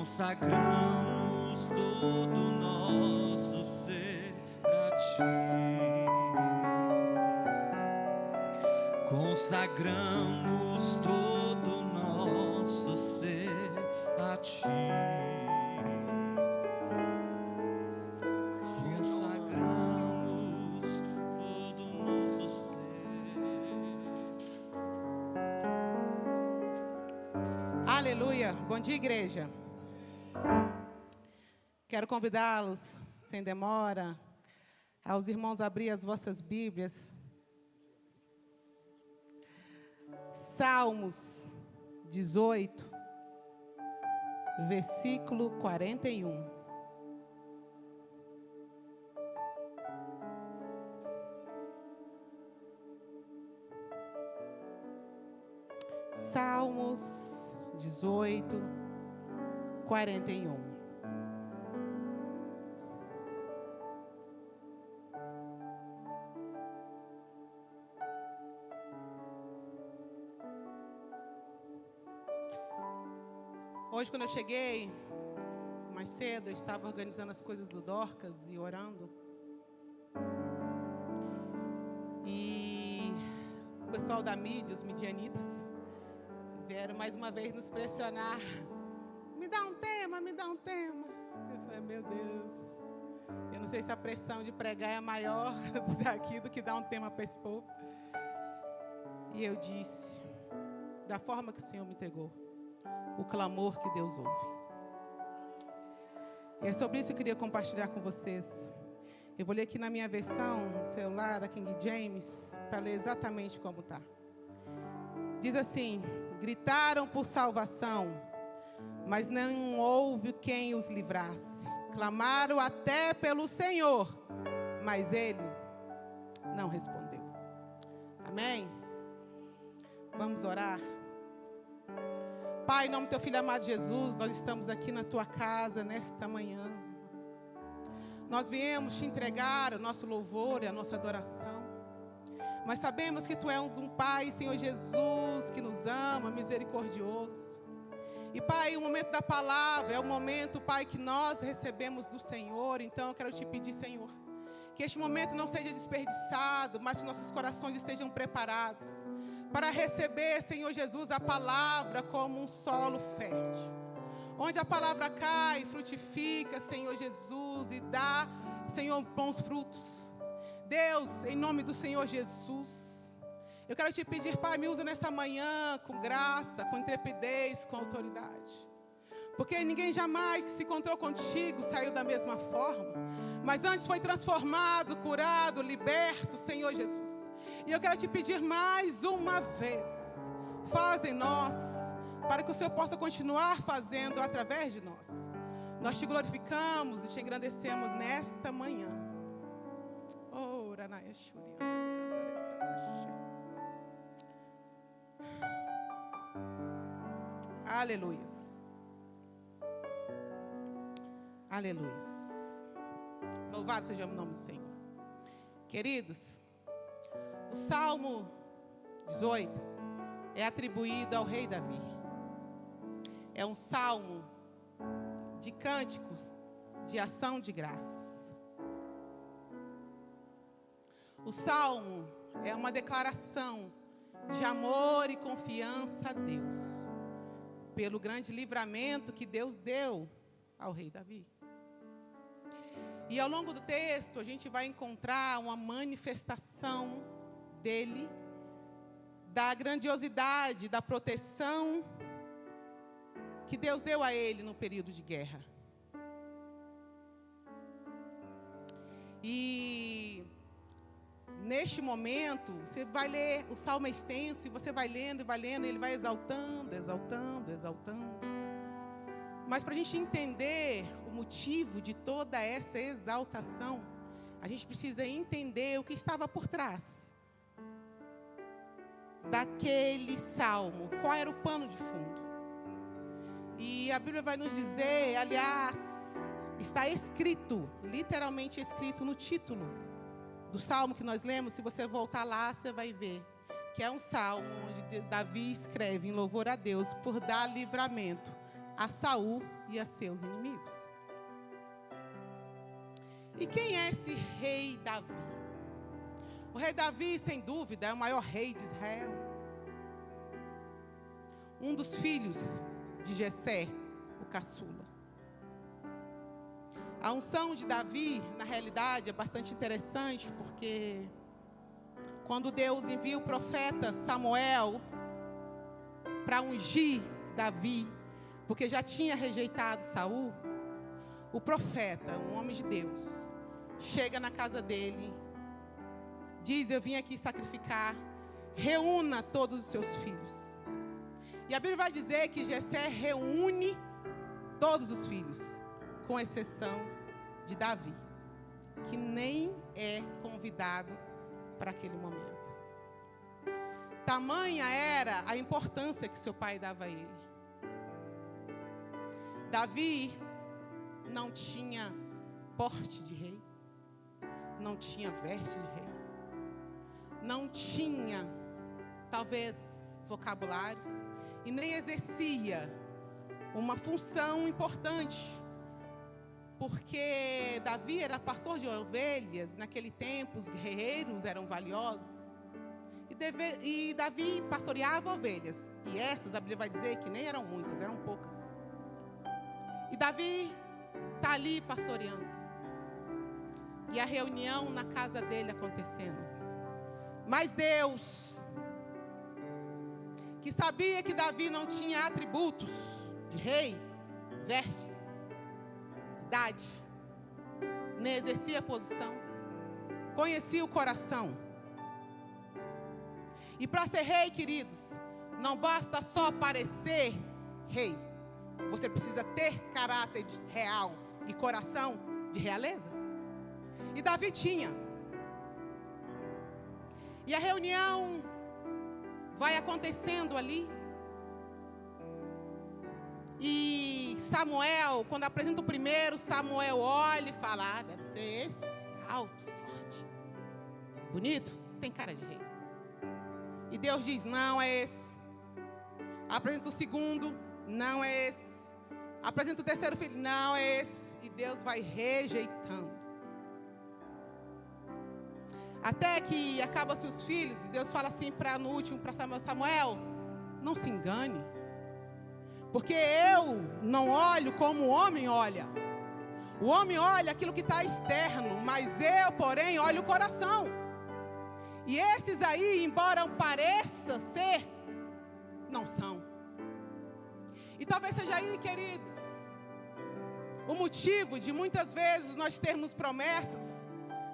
Consagramos todo o nosso ser a Ti. Consagramos todo o nosso ser a Ti. Consagramos todo o nosso ser. Aleluia. Bom dia, igreja. Quero convidá-los, sem demora, aos irmãos abrir as vossas Bíblias. Salmos 18, versículo 41. Salmos 18, 41. Hoje, quando eu cheguei, mais cedo, eu estava organizando as coisas do Dorcas e orando. E o pessoal da mídia, os midianitas, vieram mais uma vez nos pressionar. Me dá um tema, me dá um tema. Eu falei, meu Deus, eu não sei se a pressão de pregar é maior daqui do que dar um tema para esse povo. E eu disse, da forma que o Senhor me entregou, o clamor que Deus ouve. E é sobre isso que eu queria compartilhar com vocês. Eu vou ler aqui na minha versão, no celular, da King James, para ler exatamente como está. Diz assim: gritaram por salvação, mas não houve quem os livrasse. Clamaram até pelo Senhor, mas Ele não respondeu. Amém? Vamos orar? Pai, em nome do Teu Filho amado Jesus, nós estamos aqui na Tua casa nesta manhã. Nós viemos Te entregar o nosso louvor e a nossa adoração. Mas sabemos que Tu és um Pai, Senhor Jesus, que nos ama, misericordioso. E Pai, o momento da palavra é o momento, Pai, que nós recebemos do Senhor. Então eu quero Te pedir, Senhor, que este momento não seja desperdiçado, mas que nossos corações estejam preparados para receber, Senhor Jesus, a palavra como um solo fértil, onde a palavra cai, frutifica, Senhor Jesus, e dá, Senhor, bons frutos. Deus, em nome do Senhor Jesus, eu quero Te pedir, Pai, me usa nessa manhã com graça, com intrepidez, com autoridade, porque ninguém jamais que se encontrou contigo saiu da mesma forma, mas antes foi transformado, curado, liberto, Senhor Jesus. E eu quero Te pedir mais uma vez, faz em nós, para que o Senhor possa continuar fazendo através de nós. Nós Te glorificamos e Te engrandecemos nesta manhã. Aleluias. Aleluias. Louvado seja o nome do Senhor. Queridos, o Salmo 18 é atribuído ao rei Davi. É um salmo de cânticos de ação de graças. O salmo é uma declaração de amor e confiança a Deus, pelo grande livramento que Deus deu ao rei Davi. E ao longo do texto a gente vai encontrar uma manifestação dele, da grandiosidade, da proteção que Deus deu a ele no período de guerra. E neste momento, você vai ler, o salmo é extenso, e você vai lendo, ele vai exaltando, exaltando, exaltando. Mas para a gente entender o motivo de toda essa exaltação, a gente precisa entender o que estava por trás daquele salmo, qual era o pano de fundo. E a Bíblia vai nos dizer, aliás, está escrito, literalmente escrito no título do salmo que nós lemos. Se você voltar lá, você vai ver que é um salmo onde Davi escreve em louvor a Deus por dar livramento a Saul e a seus inimigos. E quem é esse rei Davi? O rei Davi, sem dúvida, é o maior rei de Israel. Um dos filhos de Jessé, o caçula. A unção de Davi, na realidade, é bastante interessante, porque quando Deus envia o profeta Samuel para ungir Davi, porque já tinha rejeitado Saul, o profeta, um homem de Deus, chega na casa dele, diz: eu vim aqui sacrificar, reúna todos os seus filhos. E a Bíblia vai dizer que Jessé reúne todos os filhos, com exceção de Davi, que nem é convidado para aquele momento. Tamanha era a importância que seu pai dava a ele. Davi não tinha porte de rei, não tinha veste de rei, não tinha, talvez, vocabulário, e nem exercia uma função importante, porque Davi era pastor de ovelhas. Naquele tempo os guerreiros eram valiosos, e Davi pastoreava ovelhas, e essas, a Bíblia vai dizer que nem eram muitas, eram poucas. E Davi está ali pastoreando, e a reunião na casa dele acontecendo. Mas Deus, que sabia que Davi não tinha atributos de rei, vestes, idade, nem exercia posição, conhecia o coração. E para ser rei, queridos, não basta só parecer rei, você precisa ter caráter real e coração de realeza. E Davi tinha. E a reunião vai acontecendo ali. E Samuel, quando apresenta o primeiro, Samuel olha e fala: ah, deve ser esse, alto, forte, bonito, tem cara de rei. E Deus diz: não é esse. Apresenta o segundo: não é esse. Apresenta o terceiro filho: não é esse. E Deus vai rejeitando. Até que acabam-se os filhos, e Deus fala assim no último para Samuel: Samuel, não se engane, porque eu não olho como o homem olha. O homem olha aquilo que está externo, mas eu, porém, olho o coração. E esses aí, embora pareçam ser, não são. E talvez seja aí, queridos, o motivo de muitas vezes nós termos promessas,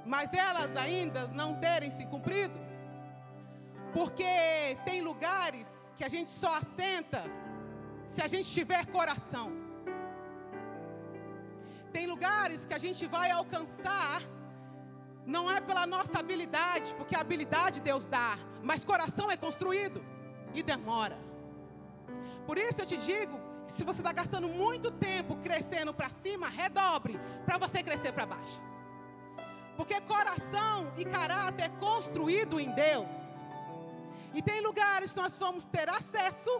mas elas ainda não terem se cumprido. Porque tem lugares que a gente só assenta se a gente tiver coração. Tem lugares que a gente vai alcançar, não é pela nossa habilidade, porque a habilidade Deus dá, mas coração é construído e demora. Por isso eu te digo, se você está gastando muito tempo crescendo para cima, redobre para você crescer para baixo. Porque coração e caráter é construído em Deus. E tem lugares que nós vamos ter acesso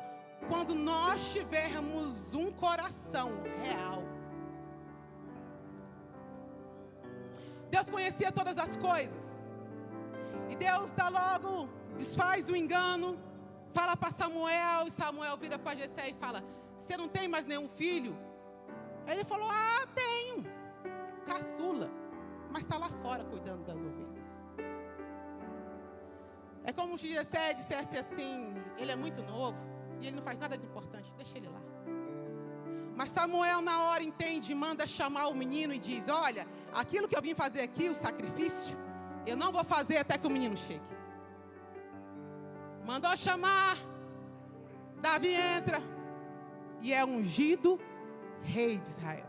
quando nós tivermos um coração real. Deus conhecia todas as coisas. E Deus dá logo, desfaz o engano, fala para Samuel, e Samuel vira para Jessé e fala: você não tem mais nenhum filho? Ele falou: ah, tenho, caçula, mas está lá fora cuidando das ovelhas. É como se Jessé dissesse assim: ele é muito novo e ele não faz nada de importante, deixa ele lá. Mas Samuel na hora entende, manda chamar o menino e diz: olha, aquilo que eu vim fazer aqui, o sacrifício, eu não vou fazer até que o menino chegue. Mandou chamar, Davi entra e é ungido rei de Israel.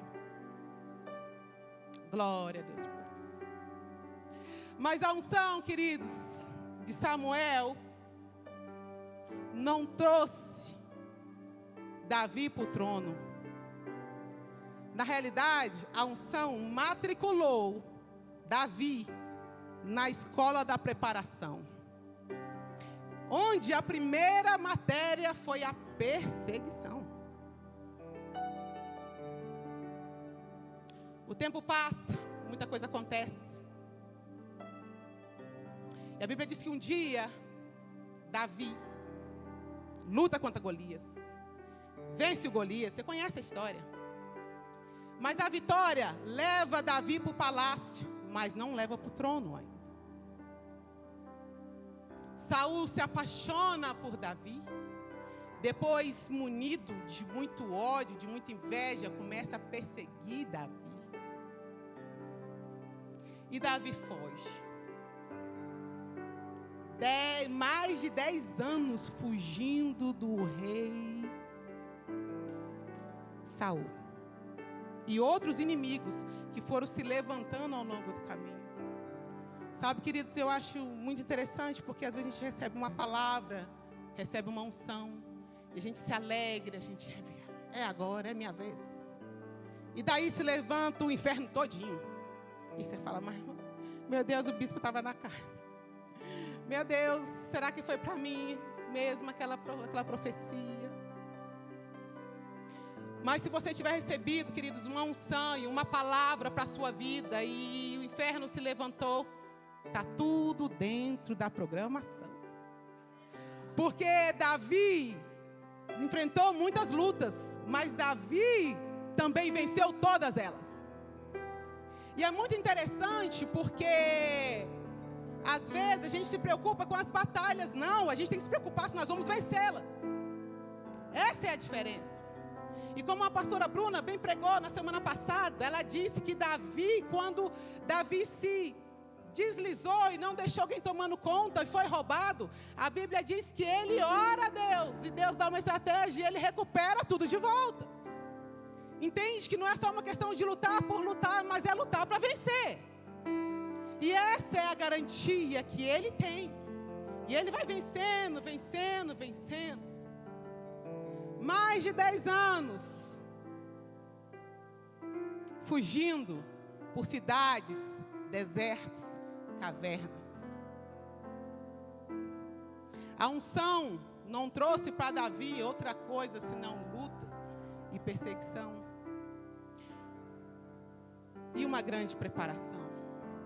Glória a Deus por isso. Mas a unção, queridos, de Samuel não trouxe Davi para o trono. Na realidade, a unção matriculou Davi na escola da preparação, onde a primeira matéria foi a perseguição. O tempo passa, muita coisa acontece. E a Bíblia diz que um dia, Davi luta contra Golias. Vence o Golias, você conhece a história. Mas a vitória leva Davi para o palácio, mas não leva para o trono ainda. Saul se apaixona por Davi. Depois, munido de muito ódio, de muita inveja, começa a perseguir Davi. E Davi foge. Mais de 10 anos fugindo do rei Saul. E outros inimigos que foram se levantando ao longo do caminho. Sabe, queridos, eu acho muito interessante, porque às vezes a gente recebe uma palavra, recebe uma unção, e a gente se alegra, a gente agora, é minha vez. E daí se levanta o inferno todinho. E você fala, mas, meu Deus, o bispo estava na carne. Meu Deus, será que foi para mim mesmo aquela profecia? Mas se você tiver recebido, queridos, uma unção e uma palavra para a sua vida, e o inferno se levantou, está tudo dentro da programação. Porque Davi enfrentou muitas lutas, mas Davi também venceu todas elas. E é muito interessante porque às vezes a gente se preocupa com as batalhas. Não, a gente tem que se preocupar se nós vamos vencê-las. Essa é a diferença. E como a pastora Bruna bem pregou na semana passada, ela disse que Davi, quando Davi se deslizou e não deixou alguém tomando conta e foi roubado, a Bíblia diz que ele ora a Deus, e Deus dá uma estratégia e ele recupera tudo de volta. Entende que não é só uma questão de lutar por lutar, mas é lutar para vencer. E essa é a garantia que ele tem. E ele vai vencendo, vencendo, vencendo. Mais de 10 anos fugindo por cidades, desertos, cavernas. A unção não trouxe para Davi outra coisa senão luta e perseguição. E uma grande preparação.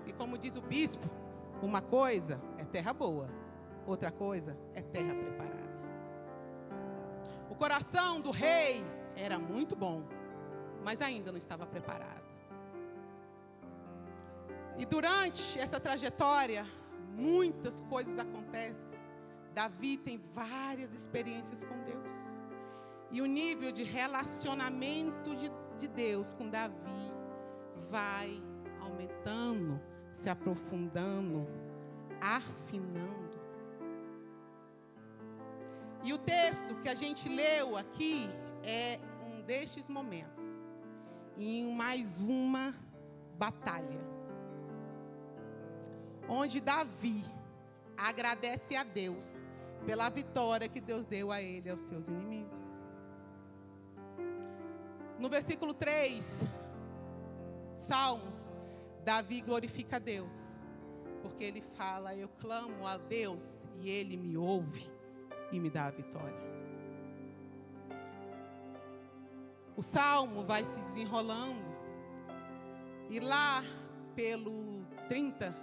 E como diz o bispo, uma coisa é terra boa, outra coisa é terra preparada. O coração do rei era muito bom, mas ainda não estava preparado. E durante essa trajetória, muitas coisas acontecem. Davi tem várias experiências com Deus. E o nível de relacionamento de Deus com Davi vai aumentando, se aprofundando, afinando. E o texto que a gente leu aqui é um destes momentos, em mais uma batalha, onde Davi agradece a Deus pela vitória que Deus deu a ele e aos seus inimigos. No versículo 3, Salmos, Davi glorifica a Deus, porque ele fala, eu clamo a Deus e ele me ouve e me dá a vitória. O Salmo vai se desenrolando, e lá pelo 30,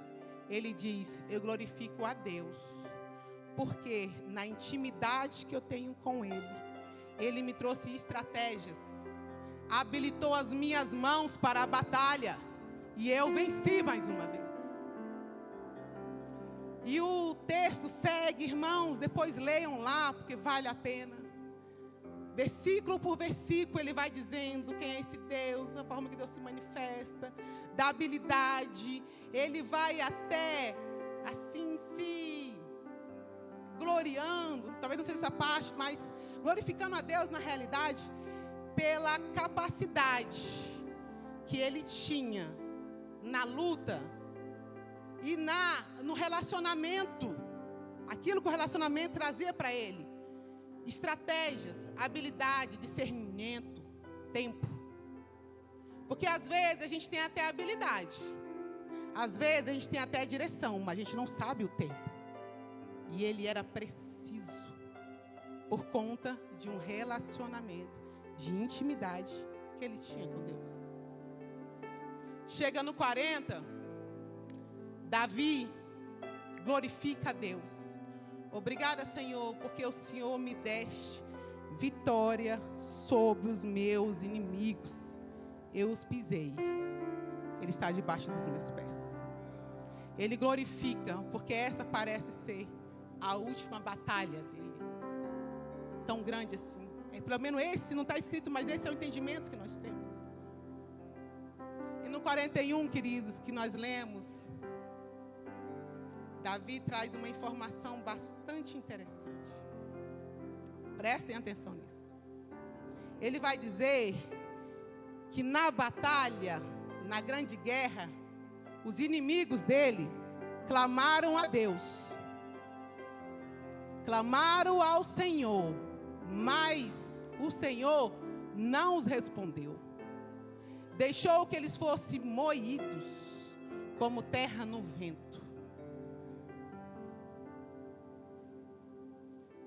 ele diz, eu glorifico a Deus, porque na intimidade que eu tenho com Ele, Ele me trouxe estratégias, habilitou as minhas mãos para a batalha, e eu venci mais uma vez. E o texto segue, irmãos, depois leiam lá, porque vale a pena. Versículo por versículo, ele vai dizendo quem é esse Deus, a forma que Deus se manifesta, da habilidade. Ele vai até, assim, se gloriando, talvez não seja essa parte, mas glorificando a Deus na realidade, pela capacidade que ele tinha na luta e no relacionamento, aquilo que o relacionamento trazia para ele, estratégias, habilidade, discernimento, tempo. Porque às vezes a gente tem até habilidade, às vezes a gente tem até direção, mas a gente não sabe o tempo. E ele era preciso, por conta de um relacionamento de intimidade que ele tinha com Deus. Chega no 40, Davi glorifica a Deus. Obrigada, Senhor, porque o Senhor me deste vitória sobre os meus inimigos. Eu os pisei. Ele está debaixo dos meus pés. Ele glorifica, porque essa parece ser a última batalha dele. Tão grande assim. Pelo menos esse não está escrito, mas esse é o entendimento que nós temos. E no 41, queridos, que nós lemos, Davi traz uma informação bastante interessante. Prestem atenção nisso. Ele vai dizer que na batalha, na grande guerra, os inimigos dele clamaram a Deus. Clamaram ao Senhor, mas o Senhor não os respondeu. Deixou que eles fossem moídos como terra no vento.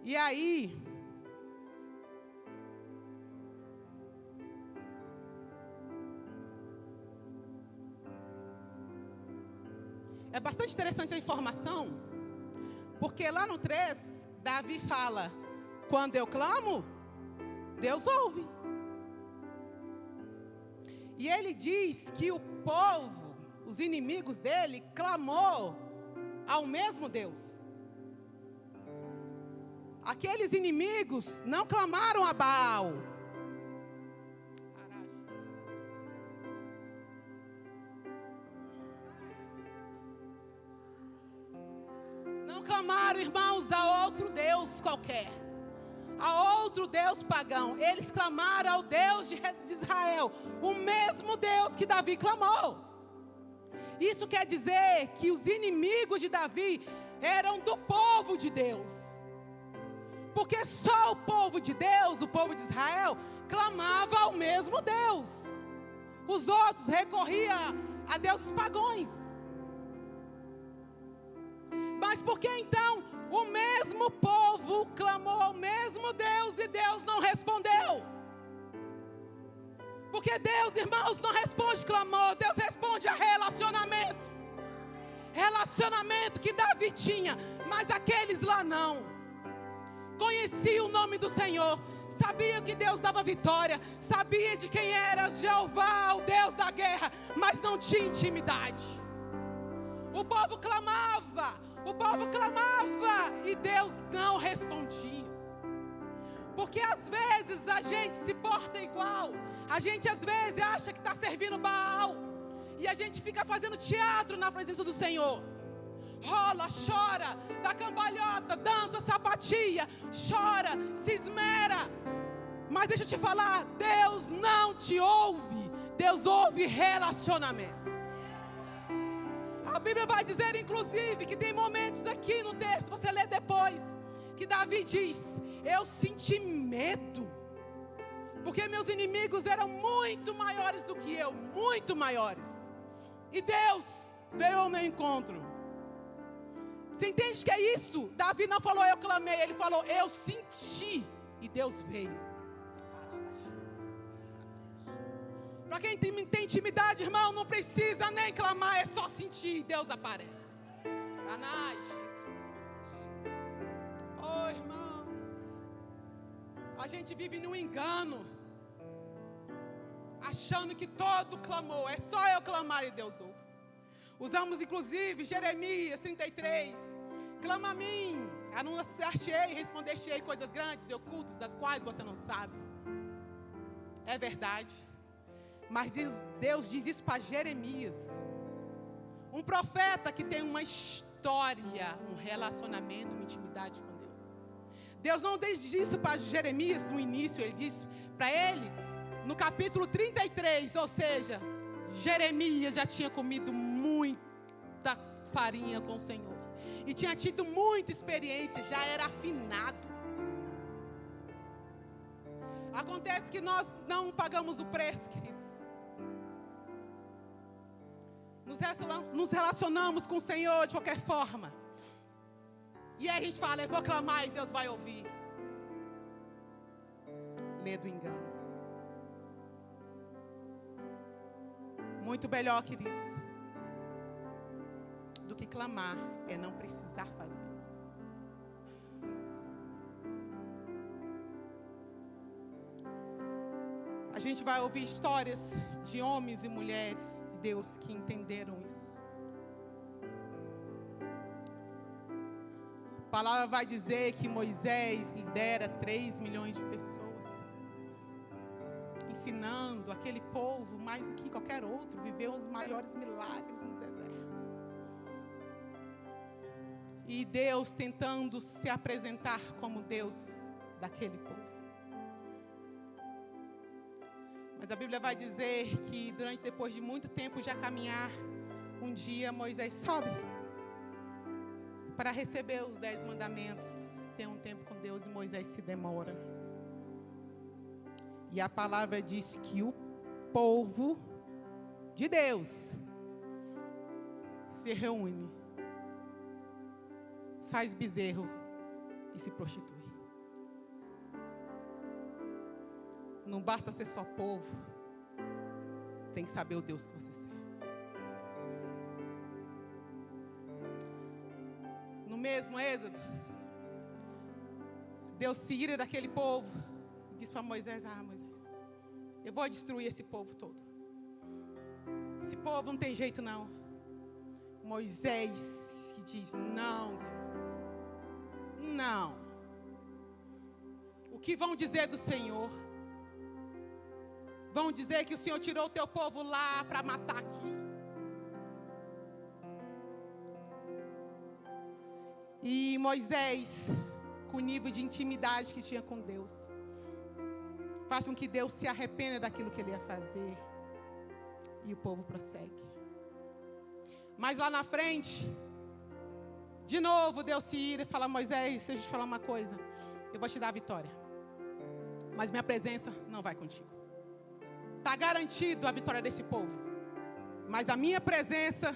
E aí, é bastante interessante a informação, porque lá no 3, Davi fala: quando eu clamo, Deus ouve. E ele diz que o povo, os inimigos dele, clamou ao mesmo Deus. Aqueles inimigos não clamaram a Baal. Não clamaram, irmãos, a outro Deus qualquer, a outro Deus pagão. Eles clamaram ao Deus de Israel, o mesmo Deus que Davi clamou. Isso quer dizer que os inimigos de Davi eram do povo de Deus. Porque só o povo de Deus, o povo de Israel, clamava ao mesmo Deus. Os outros recorriam a deuses pagãos. Mas por que então o mesmo povo clamou ao mesmo Deus e Deus não respondeu? Porque Deus, irmãos, não responde clamor, Deus responde a relacionamento. Relacionamento que Davi tinha, mas aqueles lá não. Conhecia o nome do Senhor, sabia que Deus dava vitória, sabia de quem era Jeová, o Deus da guerra, mas não tinha intimidade. O povo clamava e Deus não respondia. Porque às vezes a gente se porta igual, a gente às vezes acha que está servindo Baal, e a gente fica fazendo teatro na presença do Senhor. Rola, chora, dá cambalhota, dança, sapatia, chora, se esmera. Mas deixa eu te falar, Deus não te ouve, Deus ouve relacionamento. A Bíblia vai dizer, inclusive, que tem momentos aqui no texto, você lê depois, que Davi diz: eu senti medo, porque meus inimigos eram muito maiores do que eu, muito maiores. E Deus veio ao meu encontro. Você entende que é isso? Davi não falou eu clamei, ele falou eu senti, e Deus veio. Para quem tem intimidade, irmão, não precisa nem clamar, é só sentir e Deus aparece. Oh, irmãos, a gente vive num engano, achando que todo clamor é só eu clamar e Deus ouve. Usamos inclusive Jeremias 33, clama a mim, anunciar-te-ei, responder-te-ei coisas grandes e ocultas, das quais você não sabe. É verdade, mas Deus diz isso para Jeremias, um profeta que tem uma história, um relacionamento, uma intimidade com Deus. Deus não diz isso para Jeremias no início, ele disse para ele no capítulo 33, ou seja, Jeremias já tinha comido muita farinha com o Senhor e tinha tido muita experiência, já era afinado. Acontece que nós não pagamos o preço, queridos. Nos relacionamos com o Senhor de qualquer forma, e aí a gente fala, eu vou clamar e Deus vai ouvir. Lê do engano. Muito melhor, queridos, do que clamar é não precisar fazer. A gente vai ouvir histórias de homens e mulheres de Deus que entenderam isso. A palavra vai dizer que Moisés lidera 3 milhões de pessoas, ensinando aquele povo, mais do que qualquer outro, viveu os maiores milagres no deserto. E Deus tentando se apresentar como Deus daquele povo. Mas a Bíblia vai dizer que depois de muito tempo já caminhar, um dia Moisés sobe para receber os 10 mandamentos. Tem um tempo com Deus e Moisés se demora. E a palavra diz que o povo de Deus se reúne, faz bezerro e se prostitui. Não basta ser só povo, tem que saber o Deus que você serve. No mesmo Êxodo, Deus se ira daquele povo e diz para Moisés: Moisés, eu vou destruir esse povo todo. Esse povo não tem jeito não. Moisés que diz: não, Deus, não. O que vão dizer do Senhor? Vão dizer que o Senhor tirou o teu povo lá para matar aqui. E Moisés, com o nível de intimidade que tinha com Deus, faz com que Deus se arrependa daquilo que ele ia fazer. E o povo prossegue. Mas lá na frente, de novo Deus se ira e fala: Moisés, deixa eu te falar uma coisa, eu vou te dar a vitória, mas minha presença não vai contigo. Está garantido a vitória desse povo, mas a minha presença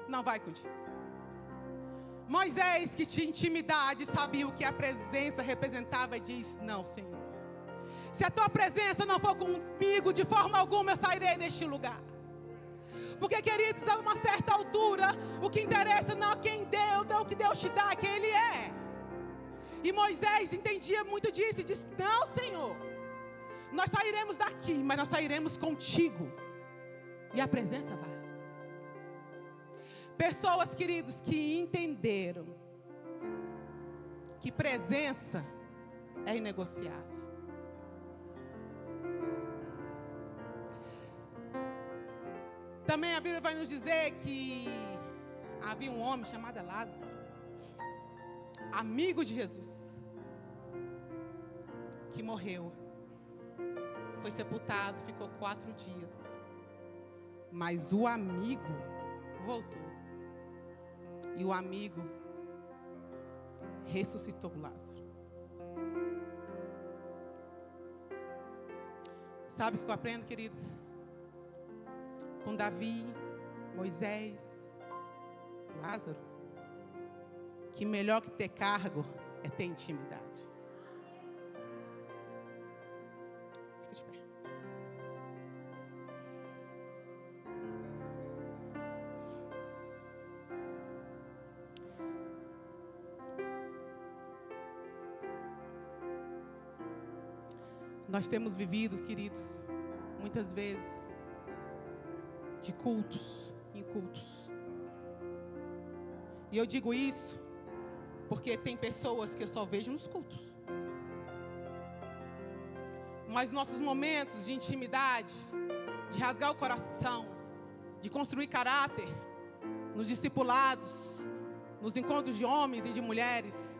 não vai contigo. Moisés, que tinha intimidade, sabia o que a presença representava, e diz: não, Senhor, se a tua presença não for comigo, de forma alguma eu sairei deste lugar. Porque, queridos, a uma certa altura, o que interessa não é quem deu, não é o que Deus te dá, é quem Ele é. E Moisés entendia muito disso e disse: não, Senhor, nós sairemos daqui, mas nós sairemos contigo. E a presença vai. Pessoas, queridos, que entenderam que presença é inegociável. Também a Bíblia vai nos dizer que havia um homem chamado Lázaro, amigo de Jesus, que morreu. Foi sepultado, ficou 4 dias. Mas o amigo voltou. E o amigo ressuscitou Lázaro. Sabe o que eu aprendo, queridos? Com Davi, Moisés, Lázaro, que melhor que ter cargo é ter intimidade. Nós temos vivido, queridos, muitas vezes, de cultos em cultos. E eu digo isso porque tem pessoas que eu só vejo nos cultos. Mas nossos momentos de intimidade, de rasgar o coração, de construir caráter, nos discipulados, nos encontros de homens e de mulheres,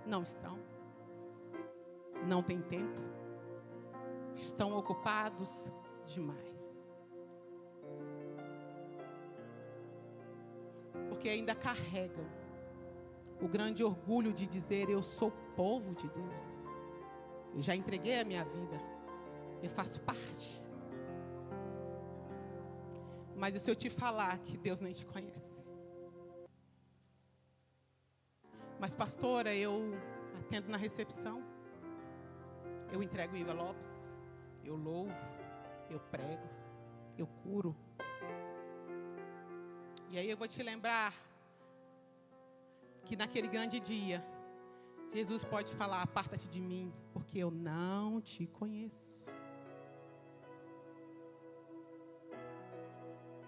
não estão. Não tem tempo. Estão ocupados demais. Porque ainda carregam o grande orgulho de dizer: eu sou povo de Deus. Eu já entreguei a minha vida. Eu faço parte. Mas e se eu te falar que Deus nem te conhece? Mas, pastora, eu atendo na recepção. Eu entrego envelopes, eu louvo, eu prego, eu curo. E aí eu vou te lembrar que naquele grande dia, Jesus pode falar: aparta-te de mim, porque eu não te conheço.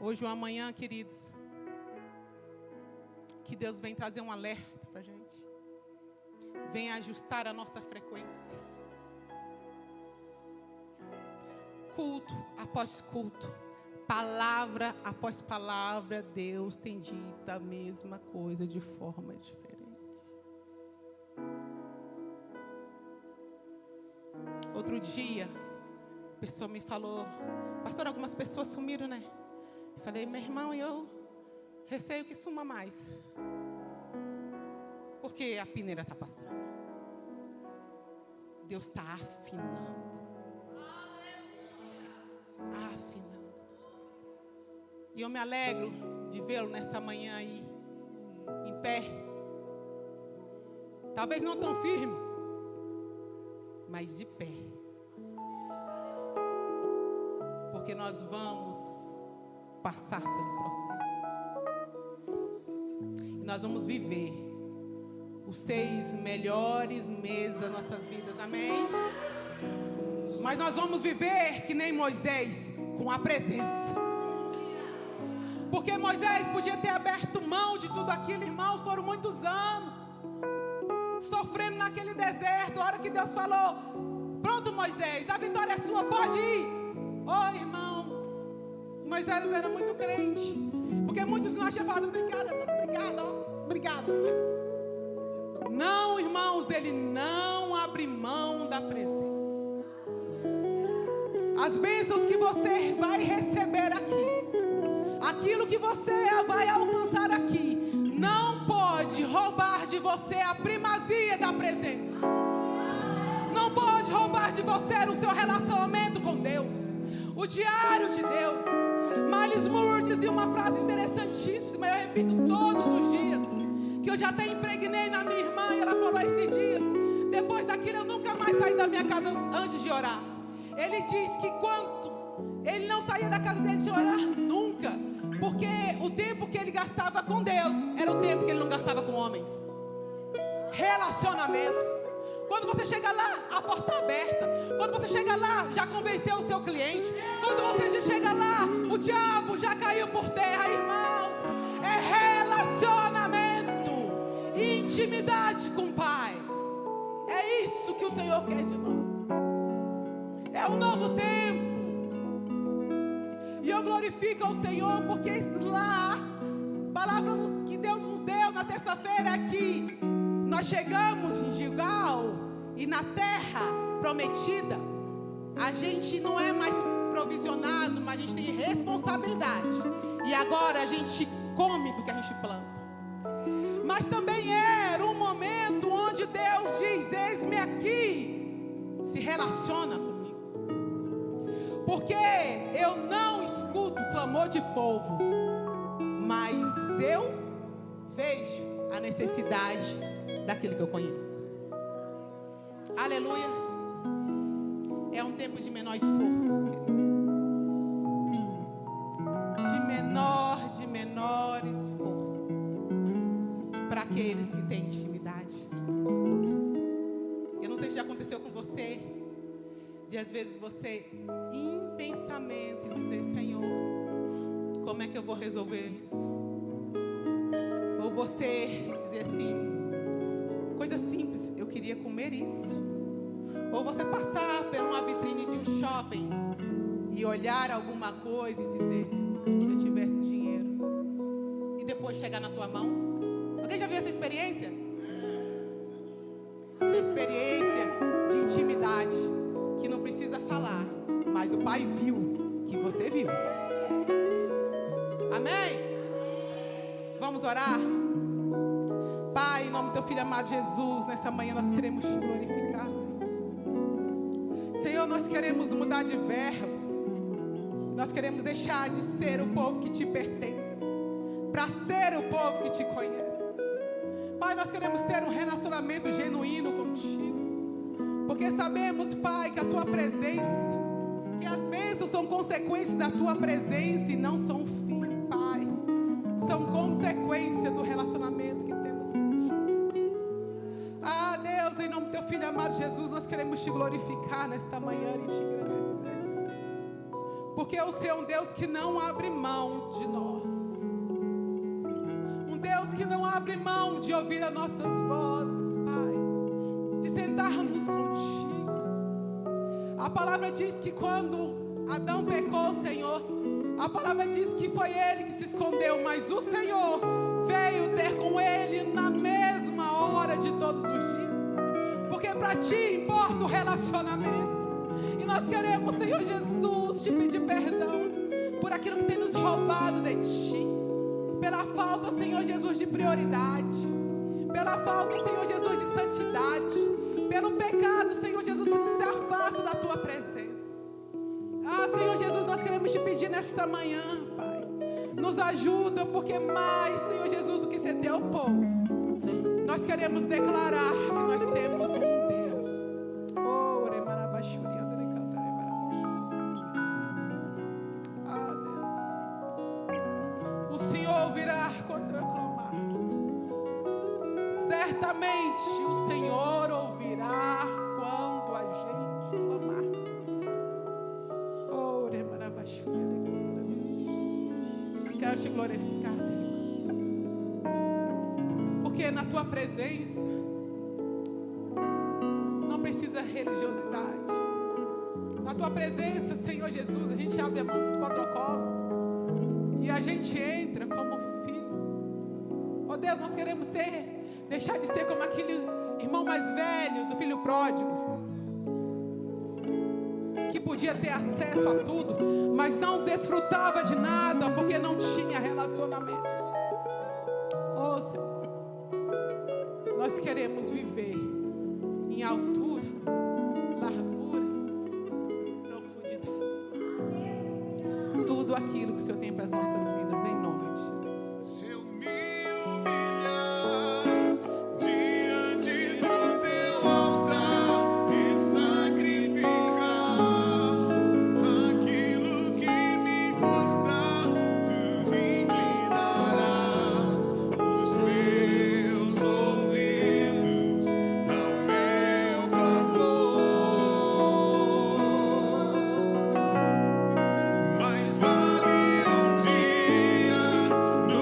Hoje ou amanhã, queridos, que Deus vem trazer um alerta para a gente. Vem ajustar a nossa frequência. Culto após culto, palavra após palavra, Deus tem dito a mesma coisa de forma diferente. Outro dia, a pessoa me falou: pastor, algumas pessoas sumiram, né? Eu falei: meu irmão, eu receio que suma mais, porque a peneira está passando. Deus está afinando. Afinando. E eu me alegro de vê-lo nessa manhã aí, em pé. Talvez não tão firme, mas de pé. Porque nós vamos passar pelo processo. E nós vamos viver os 6 melhores meses das nossas vidas. Amém? Mas nós vamos viver que nem Moisés, com a presença. Porque Moisés podia ter aberto mão de tudo aquilo, irmãos. Foram muitos anos sofrendo naquele deserto. A hora que Deus falou: pronto, Moisés, a vitória é sua, pode ir. Oh, irmãos, Moisés era muito crente, porque muitos de nós tinham falado: obrigada, obrigada. Não, irmãos, ele não abre mão da presença. As bênçãos que você vai receber aqui, aquilo que você vai alcançar aqui, não pode roubar de você a primazia da presença. Não pode roubar de você o seu relacionamento com Deus, o diário de Deus. Miles Moore dizia uma frase interessantíssima, eu repito todos os dias, que eu já até impregnei na minha irmã, e ela falou esses dias: depois daquilo eu nunca mais saí da minha casa antes de orar. Ele diz que ele não saía da casa dele de orar nunca, porque o tempo que ele gastava com Deus era o tempo que ele não gastava com homens. Relacionamento. Quando você chega lá, a porta está aberta. Quando você chega lá, já convenceu o seu cliente. Quando você chega lá, o diabo já caiu por terra, irmãos. É relacionamento, intimidade com o Pai. É isso que o Senhor quer de nós. É um novo tempo. E eu glorifico ao Senhor, porque lá, a palavra que Deus nos deu na terça-feira é que nós chegamos em Gilgal, e na terra prometida, a gente não é mais provisionado, mas a gente tem responsabilidade. E agora a gente come do que a gente planta. Mas também era um momento onde Deus diz: eis-me aqui, se relaciona comigo. Porque eu não escuto o clamor de povo, mas eu vejo a necessidade daquilo que eu conheço. Aleluia. É um tempo de menor esforço, de menor esforço, para aqueles que têm intimidade. Eu não sei se já aconteceu com você, de às vezes você em pensamento dizer: Senhor, como é que eu vou resolver isso? Ou você dizer assim: coisa simples, eu queria comer isso. Ou você passar por uma vitrine de um shopping e olhar alguma coisa e dizer: se eu tivesse dinheiro, e depois chegar na tua mão. Alguém já viu essa experiência? Essa experiência de intimidade, que não precisa falar, mas o Pai viu que você viu. Amém? Vamos orar? Pai, em nome do teu Filho amado Jesus, nessa manhã nós queremos te glorificar, Senhor. Senhor, nós queremos mudar de verbo. Nós queremos deixar de ser o povo que te pertence, para ser o povo que te conhece. Pai, nós queremos ter um relacionamento genuíno contigo, porque sabemos, Pai, que a tua presença, que as bênçãos são consequências da tua presença e não são fim, Pai. São consequência do relacionamento que temos contigo. Ah, Deus, em nome do teu Filho amado Jesus, nós queremos te glorificar nesta manhã e te agradecer. Porque o Senhor é um Deus que não abre mão de nós. Um Deus que não abre mão de ouvir as nossas vozes, Pai. De sentarmos contigo. A palavra diz que quando Adão pecou, Senhor, a palavra diz que foi ele que se escondeu, mas o Senhor veio ter com ele na mesma hora de todos os dias. Porque para ti importa o relacionamento. E nós queremos, Senhor Jesus, te pedir perdão por aquilo que tem nos roubado de ti. Pela falta, Senhor Jesus, de prioridade. Pela falta, Senhor Jesus, de santidade. Pelo pecado, Senhor Jesus, que nos se afasta da tua presença. Ah, Senhor Jesus, nós queremos te pedir nessa manhã, Pai. Nos ajuda, porque mais, Senhor Jesus, do que ser teu povo, nós queremos declarar que nós temos um Deus. Oh, ah, Deus. O Senhor ouvirá quando eu clamar. Certamente o Senhor ouvirá quando a gente clamar. Quero te glorificar, Senhor, porque na tua presença não precisa religiosidade. Na tua presença, Senhor Jesus, a gente abre a mão dos protocolos e a gente entra como filho. Oh Deus, nós queremos deixar de ser como aquele irmão mais velho do filho pródigo, que podia ter acesso a tudo, mas não desfrutava de nada, porque não tinha relacionamento. Oh, Senhor, nós queremos viver em altura, largura, profundidade. Tudo aquilo que o Senhor tem para as nossas vidas, em nome de Jesus. Se eu me humilhar diante do teu altar e sacrificar aquilo que me custa, tu inclinarás os teus ouvidos ao meu clamor. Mais vale um dia no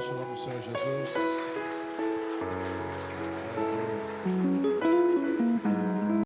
nosso nome do Senhor Jesus.